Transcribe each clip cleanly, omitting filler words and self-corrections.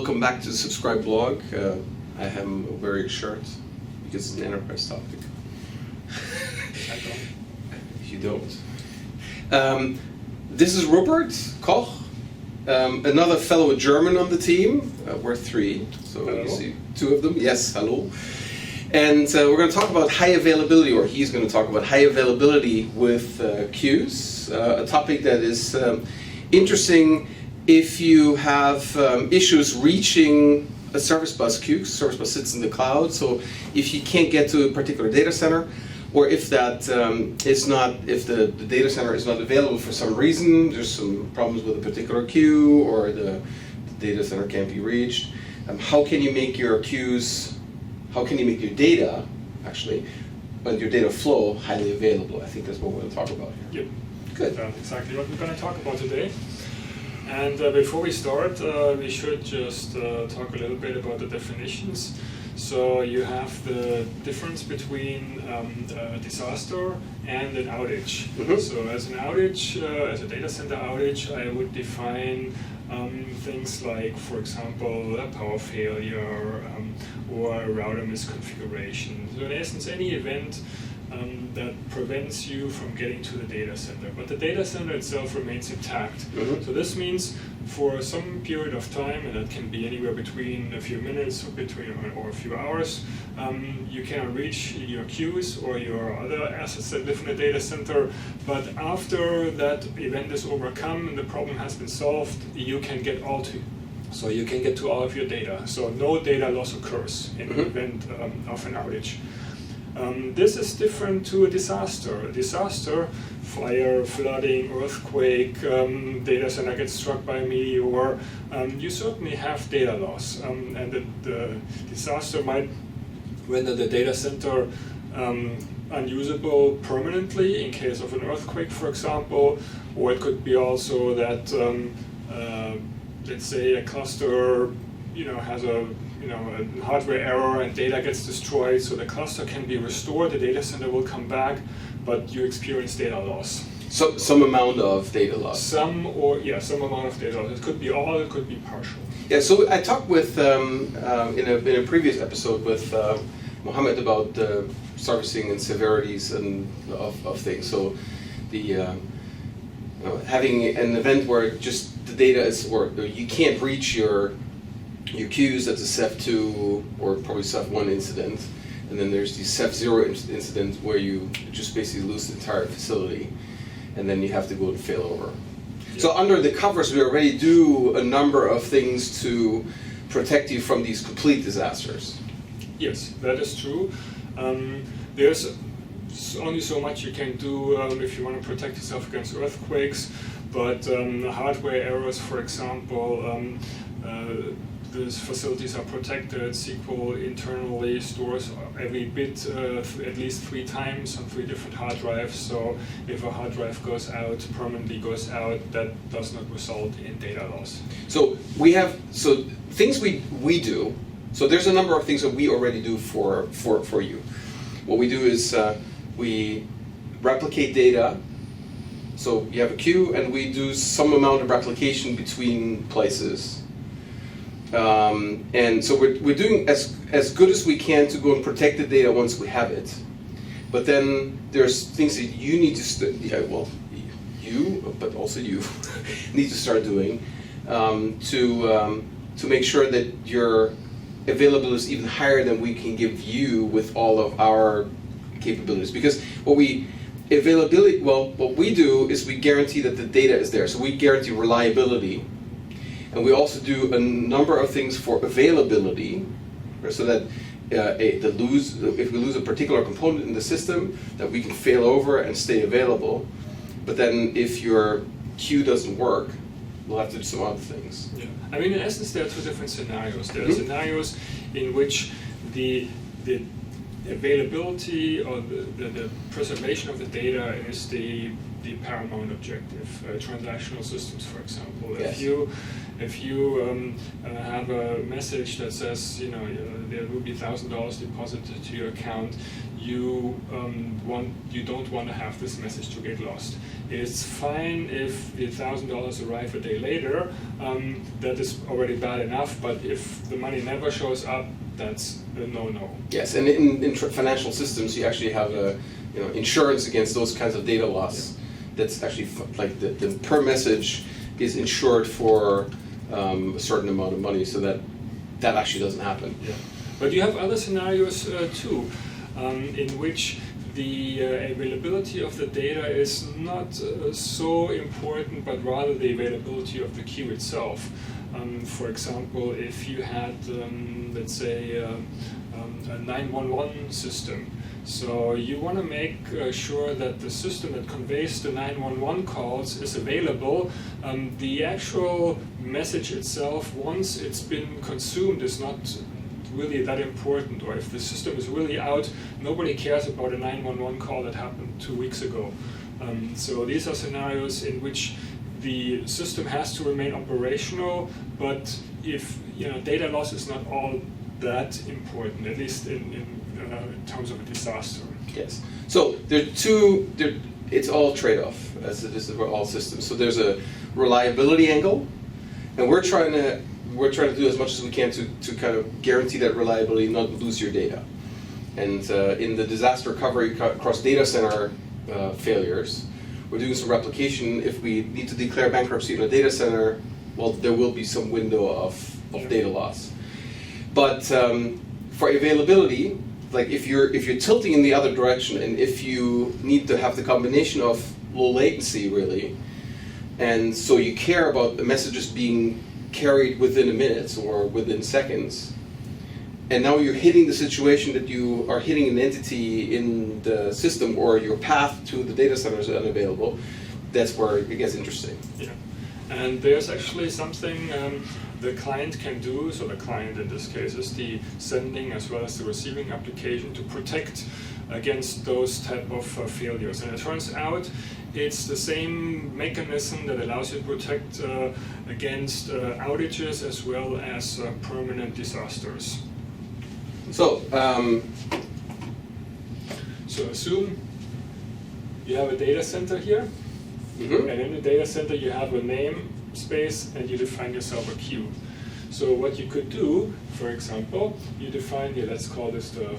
welcome back to the Subscribe blog. I am wearing a shirt because it's an enterprise topic. I don't. You don't. This is Ruppert Koch, another fellow German on the team. We're three, so hello. You see two of them. Yes, hello. And we're going to talk about high availability, or he's going to talk about high availability with queues, a topic that is interesting if you have issues reaching a service bus queue. Service bus sits in the cloud, so if you can't get to a particular data center, or if that is not, if the data center is not available for some reason, there's some problems with a particular queue, or the data center can't be reached. How can you make your queues? How can you make your data, actually, and your data flow highly available? I think that's what we're going to talk about here. Yep. Good. That's exactly what we're going to talk about today. And before we start, we should just talk a little bit about the definitions. So you have the difference between a disaster and an outage. Mm-hmm. So as an outage, as a data center outage, I would define things like, for example, a power failure or a router misconfiguration. So in essence, any event that prevents you from getting to the data center. But the data center itself remains intact. Mm-hmm. So this means for some period of time, and that can be anywhere between a few minutes or a few hours, you cannot reach your queues or your other assets that live in the data center. But after that event is overcome and the problem has been solved, you can get all to. So you can get to all of your data. So no data loss occurs in the event of an outage. This is different to a disaster. A disaster, fire, flooding, earthquake, data center gets struck by a meteor, you certainly have data loss. And the disaster might render the data center unusable permanently in case of an earthquake, for example, or it could be also that, let's say, a cluster has a hardware error and data gets destroyed, so the cluster can be restored, the data center will come back, but you experience data loss. So some amount of data loss. Some amount of data loss. It could be all, it could be partial. Yeah, so I talked with, in a previous episode with Mohammed about servicing and severities of things. So the having an event where just the data is, or you can't reach your queues, that's a CEF2 or probably CEF1 incident, and then there's the CEF0 incident where you just basically lose the entire facility, and then you have to go to failover. Yeah. So under the covers, we already do a number of things to protect you from these complete disasters. Yes, that is true. There's only so much you can do if you want to protect yourself against earthquakes, but hardware errors, for example, these facilities are protected. SQL internally stores every bit at least 3 times on 3 different hard drives. So if a hard drive permanently goes out, that does not result in data loss. So we have things we do. So there's a number of things that we already do for you. What we do is we replicate data. So you have a queue, and we do some amount of replication between places. And so we're doing as good as we can to go and protect the data once we have it. But then there's things that you need to but also you need to start doing to make sure that your availability is even higher than we can give you with all of our capabilities. Because what we do is we guarantee that the data is there. So we guarantee reliability. And we also do a number of things for availability, so that if we lose a particular component in the system, that we can fail over and stay available. But then if your queue doesn't work, we'll have to do some other things. Yeah. I mean, in essence, there are 2 different scenarios. There are scenarios in which the availability or the preservation of the data is the paramount objective. Transactional systems, for example. Yes. If you have a message that says, there will be $1,000 deposited to your account, you don't want to have this message to get lost. It's fine if the $1,000 arrive a day later. That is already bad enough. But if the money never shows up, that's a no-no. Yes, and in financial systems, you actually have insurance against those kinds of data loss. Yeah. That's actually like the per message is insured for a certain amount of money, so that actually doesn't happen. Yeah. But you have other scenarios too, in which the availability of the data is not so important, but rather the availability of the queue itself. For example, if you had, let's say, a 911 system, so you want to make sure that the system that conveys the 911 calls is available. The actual message itself, once it's been consumed, is not really that important. Or if the system is really out, nobody cares about a 911 call that happened 2 weeks ago. So these are scenarios in which the system has to remain operational, but if data loss is not all that important, at least in terms of a disaster. Yes. So it's all trade-off, as it is for all systems. So there's a reliability angle, and we're trying to do as much as we can to kind of guarantee that reliability, not lose your data. And in the disaster recovery across data center failures, we're doing some replication. If we need to declare bankruptcy in a data center, well, there will be some window of data loss. But for availability, like if you're tilting in the other direction, and if you need to have the combination of low latency really, and so you care about the messages being carried within a minute or within seconds, and now you're hitting the situation that you are hitting an entity in the system, or your path to the data center is unavailable, that's where it gets interesting. Yeah, and there's actually something the client can do. So the client in this case is the sending as well as the receiving application to protect against those type of failures. And it turns out it's the same mechanism that allows you to protect against outages as well as permanent disasters. So, so assume you have a data center here, and in the data center you have a namespace and you define yourself a queue. So what you could do, for example, you define here, let's call this the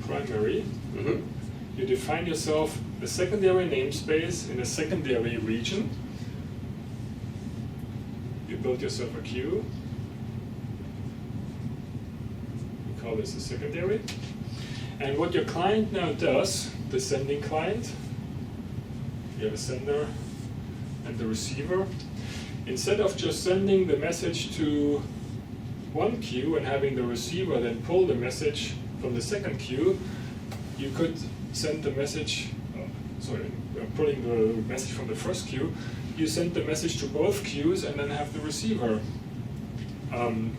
primary. You define yourself a secondary namespace in a secondary region. You build yourself a queue. Call this a secondary. And what your client now does, the sending client, you have a sender and the receiver, instead of just sending the message to one queue and having the receiver then pull the message from the second queue, you could send the message, pulling the message from the first queue, you send the message to both queues and then have the receiver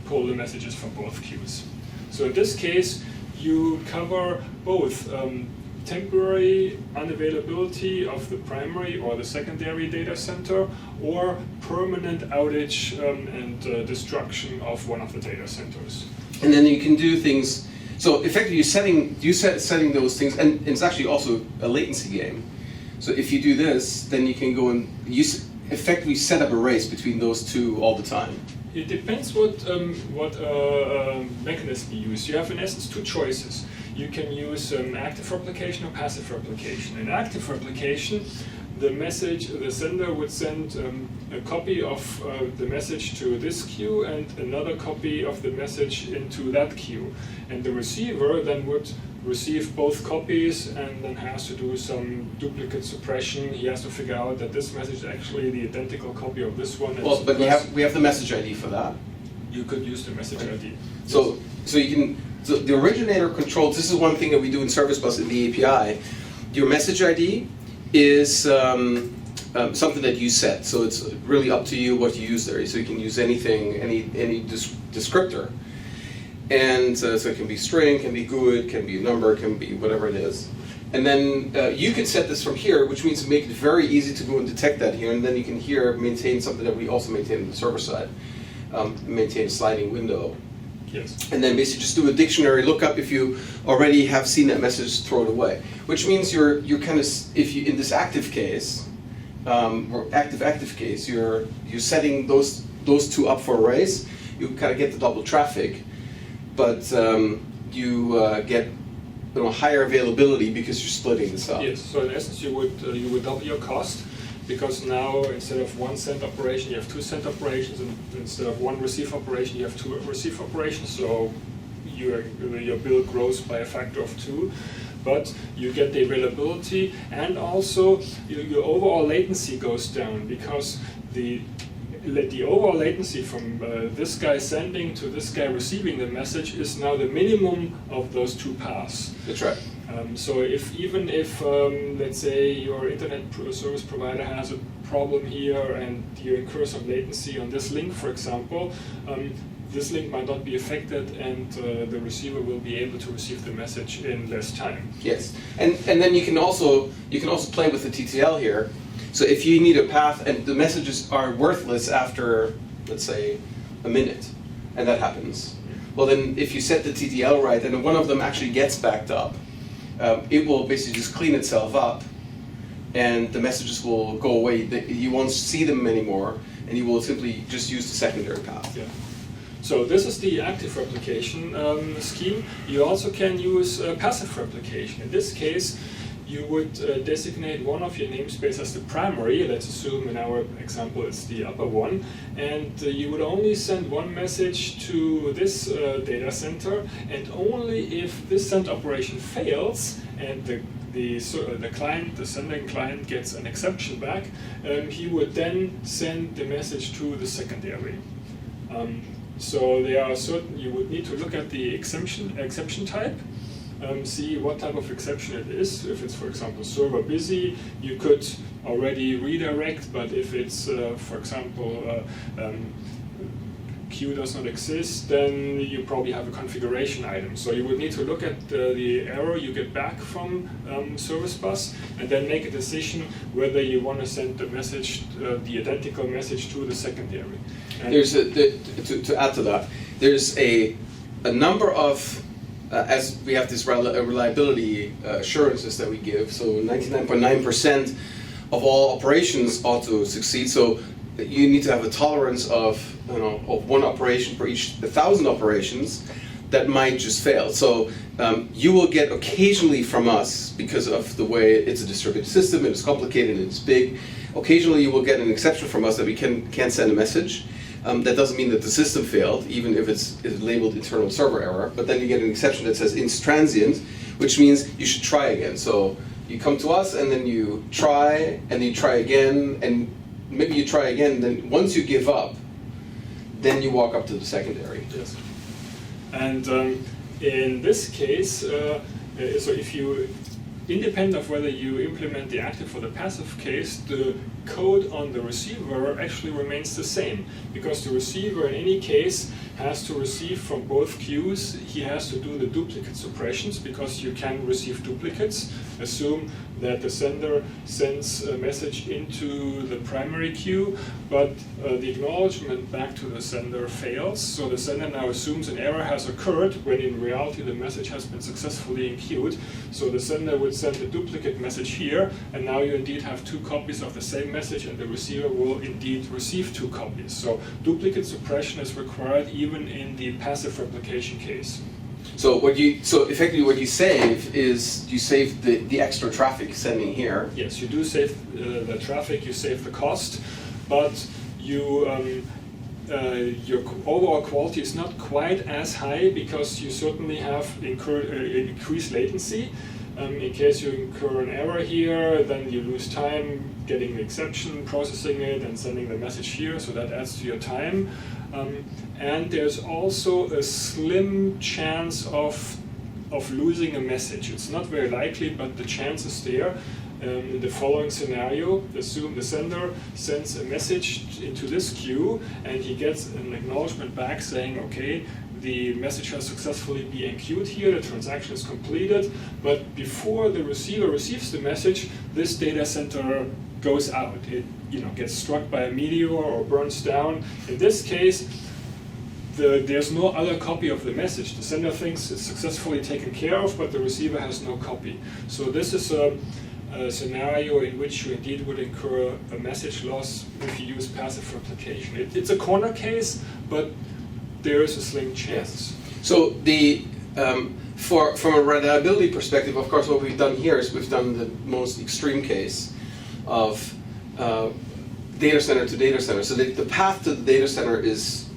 pull the messages from both queues. So in this case, you cover both temporary unavailability of the primary or the secondary data center, or permanent outage and destruction of one of the data centers. And then you can do things. So effectively, setting those things, and it's actually also a latency game. So if you do this, then you can go and effectively set up a race between those two all the time. It depends what mechanism you use. You have in essence two choices. You can use active replication or passive replication. In active replication, the sender would send a copy of the message to this queue and another copy of the message into that queue. And the receiver then would receive both copies and then has to do some duplicate suppression. He has to figure out that this message is actually the identical copy of this one. Well, but we have the message ID for that. You could use the message ID. So you can. So the originator controls. This is one thing that we do in Service Bus in the API. Your message ID is something that you set. So it's really up to you what you use there. So you can use anything, any descriptor. And so it can be string, can be GUID, can be a number, can be whatever it is. And then you can set this from here, which means make it very easy to go and detect that here. And then you can here maintain something that we also maintain on the server side, maintain a sliding window. Yes. And then basically just do a dictionary lookup if you already have seen that message, throw it away. Which means you're kind of, if you in this active case, or active case, you're setting those two up for arrays. You kind of get the double traffic, but you get higher availability because you're splitting this up. Yes. So in essence, you would double your cost, because now instead of 1 cent operation, you have 2 cent operations, and instead of 1 receive operation, you have 2 receive operations. So your bill grows by a factor of 2. But you get the availability, and also your overall latency goes down, because the overall latency from this guy sending to this guy receiving the message is now the minimum of those 2 paths. That's right. So even if let's say your internet service provider has a problem here and you incur some latency on this link, for example, this link might not be affected, and the receiver will be able to receive the message in less time. Yes, and then you can also play with the TTL here. So if you need a path and the messages are worthless after, let's say, a minute, and that happens, well then if you set the TTL right and one of them actually gets backed up, it will basically just clean itself up, and the messages will go away. You won't see them anymore, and you will simply just use the secondary path. Yeah. So this is the active replication scheme. You also can use passive replication. In this case, you would designate one of your namespace as the primary. Let's assume in our example it's the upper one, and you would only send one message to this data center, and only if this send operation fails and the sending client gets an exception back, he would then send the message to the secondary. So there are certain, you would need to look at the exception type, see what type of exception it is. If it's, for example, server busy, you could already redirect, but if it's, for example, queue does not exist, then you probably have a configuration item. So you would need to look at the error you get back from service bus, and then make a decision whether you want to send the message, the identical message, to the secondary. And There's to add to that, there's a number of as we have this reliability assurances that we give. So 99.9% of all operations ought to succeed. So you need to have a tolerance of of 1 operation per each 1,000 operations that might just fail. So you will get occasionally from us, because of the way it's a distributed system, it's complicated, and it's big. Occasionally you will get an exception from us that we can't send a message. That doesn't mean that the system failed, even if it's labeled internal server error. But then you get an exception that says inst transient, which means you should try again. So you come to us, and then you try, and then you try again, and maybe you try again. Then once you give up, then you walk up to the secondary. Yes. And in this case, so if you, independent of whether you implement the active or the passive case, the code on the receiver actually remains the same, because the receiver in any case has to receive from both queues. He has to do the duplicate suppressions, because you can receive duplicates. Assume that the sender sends a message into the primary queue, but the acknowledgement back to the sender fails. So the sender now assumes an error has occurred, when in reality the message has been successfully enqueued. So the sender would send a duplicate message here, and now you indeed have 2 copies of the same message, and the receiver will indeed receive 2 copies. So duplicate suppression is required even in the passive replication case. So effectively what you save is the extra traffic sending here. Yes, you do save the traffic, you save the cost, but you your overall quality is not quite as high, because you certainly have increased latency. In case you incur an error here, then you lose time getting the exception, processing it, and sending the message here, so that adds to your time. And there's also a slim chance of losing a message. It's not very likely, but the chance is there. In the following scenario, assume the sender sends a message into this queue, and he gets an acknowledgement back saying, okay, the message has successfully been enqueued here, the transaction is completed, but before the receiver receives the message, this data center goes out. It gets struck by a meteor or burns down. In this case, there's no other copy of the message. The sender thinks it's successfully taken care of, but the receiver has no copy. So this is a scenario in which you indeed would incur a message loss if you use passive replication. It's a corner case, but there is a slim chance. So from a reliability perspective, of course, what we've done here is we've done the most extreme case of data center to data center. So the path to the data center is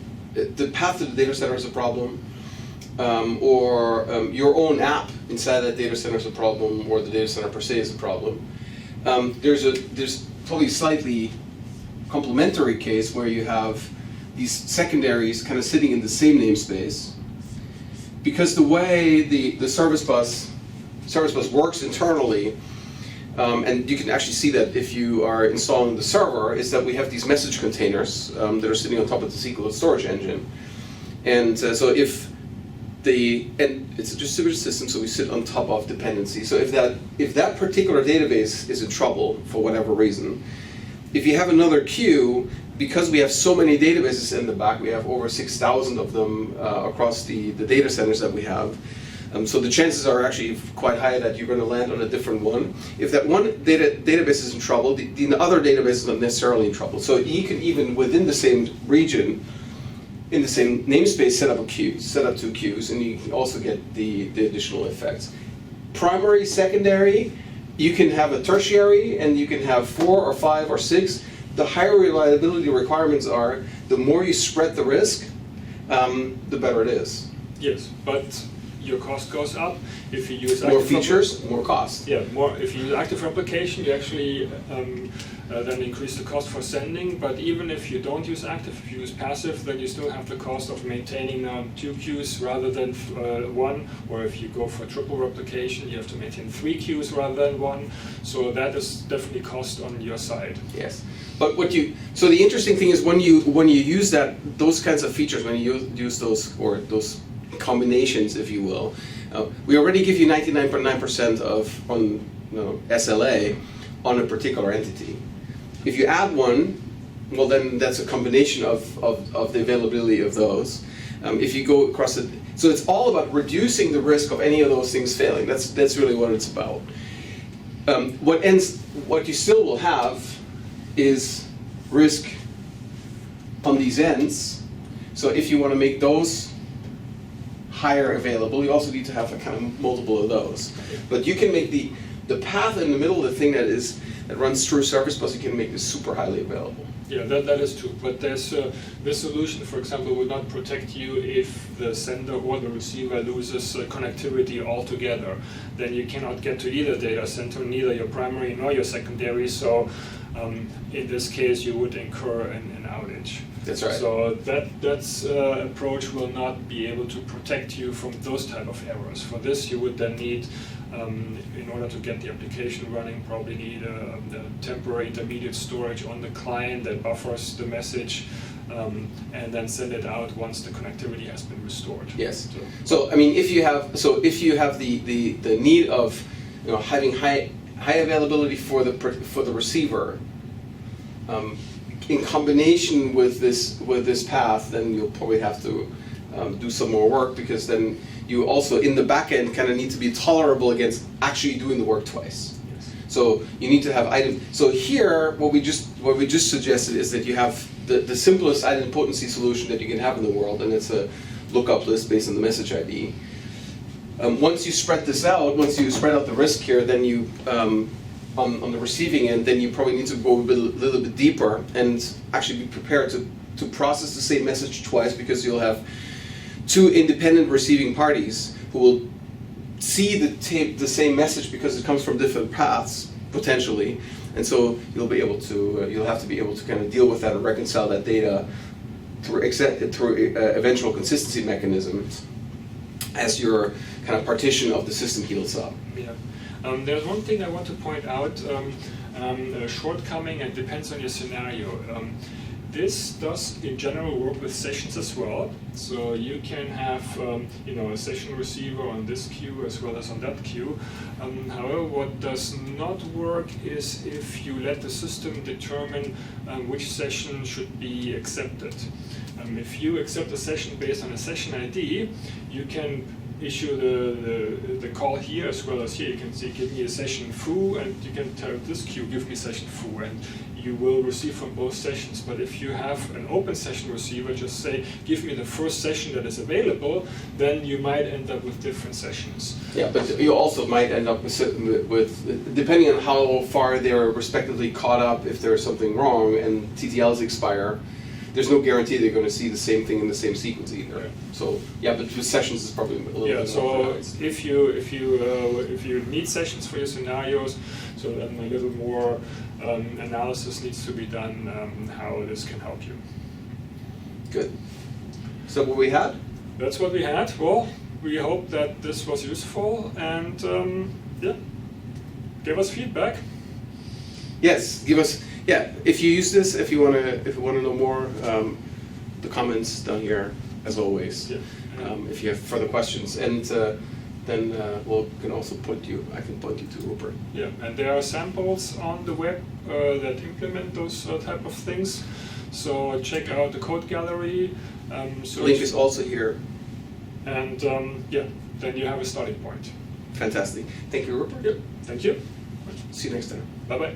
a problem, or your own app inside that data center is a problem, or the data center per se is a problem. There's probably a slightly complementary case where you have these secondaries kind of sitting in the same namespace, because the way the service bus works internally, and you can actually see that if you are installing the server, is that we have these message containers that are sitting on top of the SQL storage engine. And so and it's a distributed system, so we sit on top of dependencies. So if that particular database is in trouble for whatever reason, if you have another queue, because we have so many databases in the back, we have over 6,000 of them across the data centers that we have. So the chances are actually quite high that you're going to land on a different one. If that one database is in trouble, the other database is not necessarily in trouble. So you can even within the same region, in the same namespace, set up two queues, and you can also get the additional effects. Primary, secondary, you can have a tertiary, and you can have 4 or 5 or 6. The higher reliability requirements are, the more you spread the risk, the better it is. Yes, but your cost goes up if you use more features, more cost. Yeah, more. If you use active replication, you actually then increase the cost for sending. But even if you don't use active, if you use passive, then you still have the cost of maintaining 2 queues rather than 1. Or if you go for triple replication, you have to maintain 3 queues rather than 1. So that is definitely cost on your side. Yes. But so the interesting thing is when you use those kinds of features, when you use those combinations, if you will, we already give you 99.9% on SLA on a particular entity. If you add one, well, then that's a combination of the availability of those. If you go across it, so it's all about reducing the risk of any of those things failing. That's really what it's about. What you still will have is risk on these ends. So if you want to make those higher available, you also need to have a kind of multiple of those. But you can make the path in the middle of the thing that runs through Service Bus, you can make this super highly available. Yeah, that is true. But there's this solution, for example, would not protect you if the sender or the receiver loses connectivity altogether. Then you cannot get to either data center, neither your primary nor your secondary. So in this case, you would incur an outage. That's right. So that approach will not be able to protect you from those type of errors. For this, you would then need, in order to get the application running, probably need a temporary intermediate storage on the client that buffers the message, and then send it out once the connectivity has been restored. Yes. So I mean, if you have the need of having high availability for the receiver, in combination with this path, then you'll probably have to do some more work, because then you also in the back end kind of need to be tolerable against actually doing the work twice. Yes. So you need to have items. So here, what we just suggested is that you have the simplest idempotency solution that you can have in the world, and it's a lookup list based on the message ID. Once you spread this out, once you spread out the risk here, then you on the receiving end, then you probably need to go a little bit deeper and actually be prepared to process the same message twice, because you'll have 2 independent receiving parties who will see the same message because it comes from different paths potentially, and so you'll have to be able to kind of deal with that and reconcile that data through eventual consistency mechanisms as your kind of partition of the system heals up. Yeah. There's one thing I want to point out, a shortcoming, and depends on your scenario. this does in general work with sessions as well. So you can have a session receiver on this queue as well as on that queue. However, what does not work is if you let the system determine which session should be accepted. If you accept a session based on a session ID, you can issue the call here as well as here. You can say, give me a session foo, and you can tell this queue, give me session foo, and you will receive from both sessions. But if you have an open session receiver, just say, give me the first session that is available, then you might end up with different sessions. Yeah, but you also might end up with depending on how far they're respectively caught up, if there's something wrong and TTLs expire, there's no guarantee they're going to see the same thing in the same sequence either. Right. So yeah, but with sessions is probably a little bit more So pronounced. if you need sessions for your scenarios, so then a little more analysis needs to be done how this can help you. Good. So what we had? That's what we had. Well, we hope that this was useful, and give us feedback. Yes, give us. Yeah, if you use this, if you want to know more, the comments down here as always. Yeah. If you have further questions, and then can also I can point you to Ruppert. Yeah, and there are samples on the web that implement those type of things. So check out the code gallery. Link is also here. And then you have a starting point. Fantastic. Thank you, Ruppert. Yep. Thank you. See you next time. Bye bye.